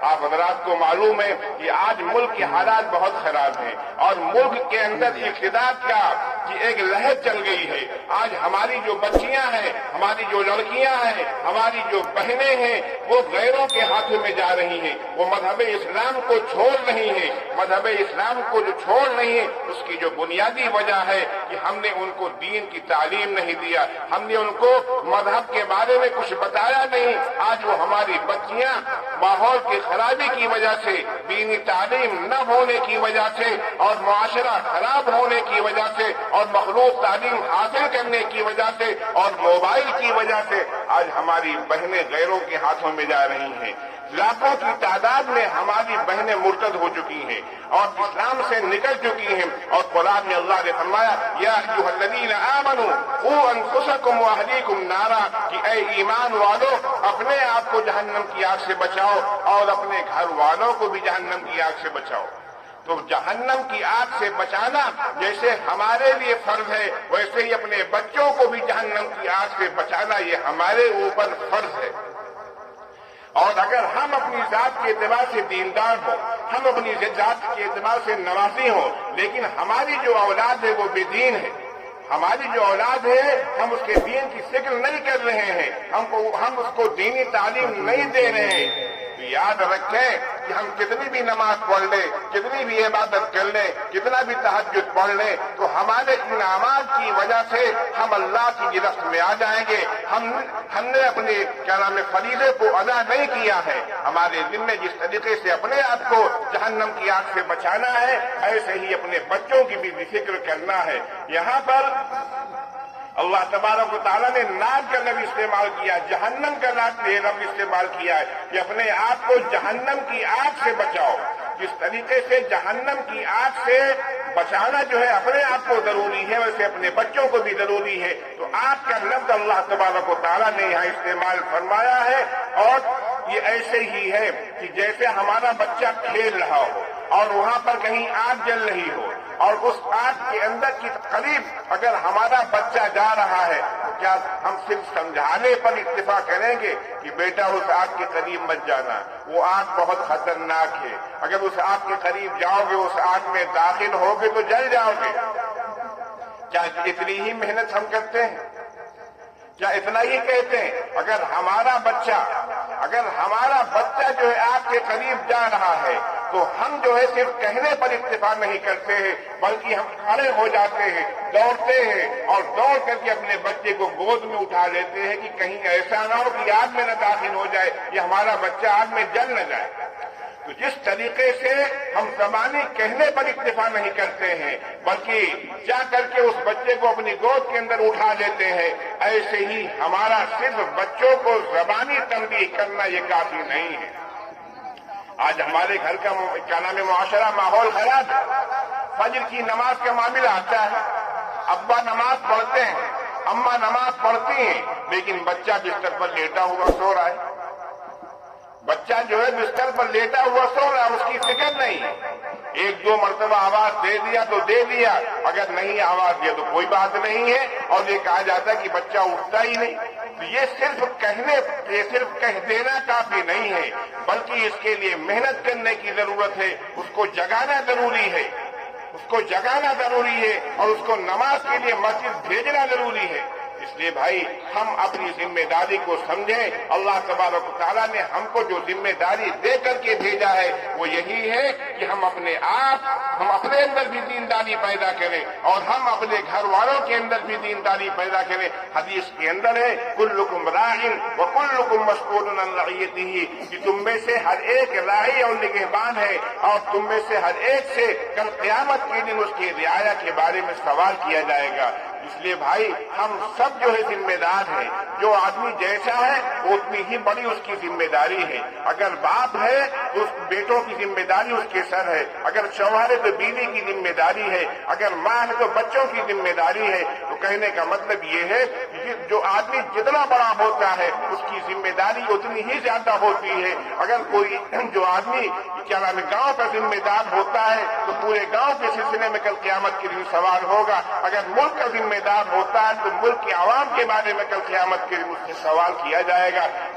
آپ حضرات کو معلوم ہے کہ آج ملک کے حالات بہت خراب ہیں اور ملک کے اندر اقتدار کا ایک لہر چل گئی ہے. آج ہماری جو بچیاں ہیں، ہماری جو لڑکیاں ہیں، ہماری جو بہنیں ہیں، وہ غیروں کے ہاتھوں میں جا رہی ہیں. وہ مذہب اسلام کو چھوڑ رہی ہیں. مذہب اسلام کو جو چھوڑ رہی ہیں اس کی جو بنیادی وجہ ہے کہ ہم نے ان کو دین کی تعلیم نہیں دیا، ہم نے ان کو مذہب کے بارے میں کچھ بتایا نہیں. آج وہ ہماری بچیاں ماحول کی خرابی کی وجہ سے، دینی تعلیم نہ ہونے کی وجہ سے اور معاشرہ خراب ہونے کی وجہ سے اور مخلوط تعلیم حاصل کرنے کی وجہ سے اور موبائل کی وجہ سے آج ہماری بہنیں غیروں کے ہاتھوں میں جا رہی ہیں. لاکھوں کی تعداد میں ہماری بہنیں مرتد ہو چکی ہیں اور اسلام سے نکل چکی ہیں. اور قرآن میں اللہ نے فرمایا یا ایھا الذین آمنوا قوا انفسکم واہلیکم نارا، کہ اے ایمان والو اپنے آپ کو جہنم کی آگ سے بچاؤ اور اپنے گھر والوں کو بھی جہنم کی آگ سے بچاؤ. تو جہنم کی آگ سے بچانا جیسے ہمارے لیے فرض ہے، ویسے ہی اپنے بچوں کو بھی جہنم کی آگ سے بچانا یہ ہمارے اوپر فرض ہے. اور اگر ہم اپنی ذات کے اعتبار سے دیندار ہوں، ہم اپنی ذات کے اعتبار سے نمازی ہوں، لیکن ہماری جو اولاد ہے وہ بے دین ہے، ہماری جو اولاد ہے ہم اس کے دین کی فکر نہیں کر رہے ہیں، ہم اس کو دینی تعلیم نہیں دے رہے ہیں، تو یاد رکھیں کہ ہم کتنی بھی نماز پڑھ لیں، کتنی بھی عبادت کر لیں، کتنا بھی تہجد پڑھ لیں، تو ہمارے انعامات کی وجہ سے ہم اللہ کی گرفت میں آ جائیں گے. ہم نے اپنے فریضے کو ادا نہیں کیا ہے. ہمارے ذمے جس طریقے سے اپنے آپ کو جہنم کی آگ سے بچانا ہے، ایسے ہی اپنے بچوں کی بھی فکر کرنا ہے. یہاں پر اللہ تبارک و تعالیٰ نے نار کا لفظ استعمال کیا، جہنم کا لفظ استعمال کیا ہے کہ اپنے آپ کو جہنم کی آگ سے بچاؤ. جس طریقے سے جہنم کی آگ سے بچانا جو ہے اپنے آپ کو ضروری ہے، ویسے اپنے بچوں کو بھی ضروری ہے. تو آگ کا لفظ اللہ تبارک و تعالیٰ نے یہاں استعمال فرمایا ہے. اور یہ ایسے ہی ہے کہ جیسے ہمارا بچہ کھیل رہا ہو اور وہاں پر کہیں آگ جل رہی ہو اور اس آگ کے اندر کی قریب اگر ہمارا بچہ جا رہا ہے تو کیا ہم صرف سمجھانے پر اکتفا کریں گے کہ بیٹا اس آگ کے قریب مت جانا، وہ آگ بہت خطرناک ہے، اگر اس آگ کے قریب جاؤ گے، اس آگ میں داخل ہوگے تو جل جاؤ گے؟ کیا اتنی ہی محنت ہم کرتے ہیں؟ کیا اتنا ہی کہتے ہیں؟ اگر ہمارا بچہ جو ہے آگ کے قریب جا رہا ہے تو ہم جو ہے صرف کہنے پر اکتفا نہیں کرتے ہیں، بلکہ ہم کھڑے ہو جاتے ہیں، دوڑتے ہیں اور دوڑ کر کے اپنے بچے کو گود میں اٹھا لیتے ہیں کہ کہیں ایسا نہ ہو کہ آگ میں نہ داخل ہو جائے یا ہمارا بچہ آگ میں جل نہ جائے. تو جس طریقے سے ہم زبانی کہنے پر اکتفا نہیں کرتے ہیں بلکہ جا کر کے اس بچے کو اپنی گود کے اندر اٹھا لیتے ہیں، ایسے ہی ہمارا صرف بچوں کو زبانی تنبیہ کرنا یہ کافی نہیں ہے. آج ہمارے گھر کا معاشرہ ماحول خراب ہے. فجر کی نماز کا معاملہ آتا ہے، ابا نماز پڑھتے ہیں، اماں نماز پڑھتی ہیں، لیکن بچہ بستر پر لیٹا ہوا سو رہا ہے. بچہ جو ہے بستر پر لیٹا ہوا سو رہا ہے، اس کی فکر نہیں. ایک دو مرتبہ آواز دے دیا تو دے دیا، اگر نہیں آواز دیا تو کوئی بات نہیں ہے، اور یہ کہا جاتا ہے کہ بچہ اٹھتا ہی نہیں. تو یہ صرف کہہ دینا کافی نہیں ہے، بلکہ اس کے لیے محنت کرنے کی ضرورت ہے. اس کو جگانا ضروری ہے، اور اس کو نماز کے لیے مسجد بھیجنا ضروری ہے. اس لیے بھائی ہم اپنی ذمہ داری کو سمجھیں. اللہ تبارک و تعالیٰ نے ہم کو جو ذمہ داری دے کر کے بھیجا ہے وہ یہی ہے کہ ہم اپنے اندر بھی دینداری پیدا کریں اور ہم اپنے گھر والوں کے اندر بھی دینداری پیدا کریں. حدیث کے اندر ہے کلکم راع وکلکم مسئول عن رعیتہ، کہ تم میں سے ہر ایک راعی اور نگہبان ہے اور تم میں سے ہر ایک سے کل قیامت کے دن اس کی رعایا کے بارے میں سوال کیا جائے گا. اس لیے بھائی ہم سب جو ہے ذمہ دار ہیں. جو آدمی جیسا ہے اتنی ہی بڑی اس کی ذمہ داری ہے. اگر باپ ہے تو اس بیٹوں کی ذمہ داری اس کے سر ہے، اگر شوہر ہے تو بیوی کی ذمہ داری ہے، اگر ماں ہے تو بچوں کی ذمہ داری ہے. تو کہنے کا مطلب یہ ہے کہ جو آدمی جتنا بڑا ہوتا ہے اس کی ذمہ داری اتنی ہی زیادہ ہوتی ہے. اگر کوئی جو آدمی گاؤں کا ذمہ دار ہوتا ہے تو پورے گاؤں کے سلسلے میں کل قیامت کے دن سوال ہوگا. اگر ملک کا ذمہ دار ہوتا ہے تو ملک کے عوام کے بارے میں کل قیامت کے دن اس سے سوال کیا جائے گا.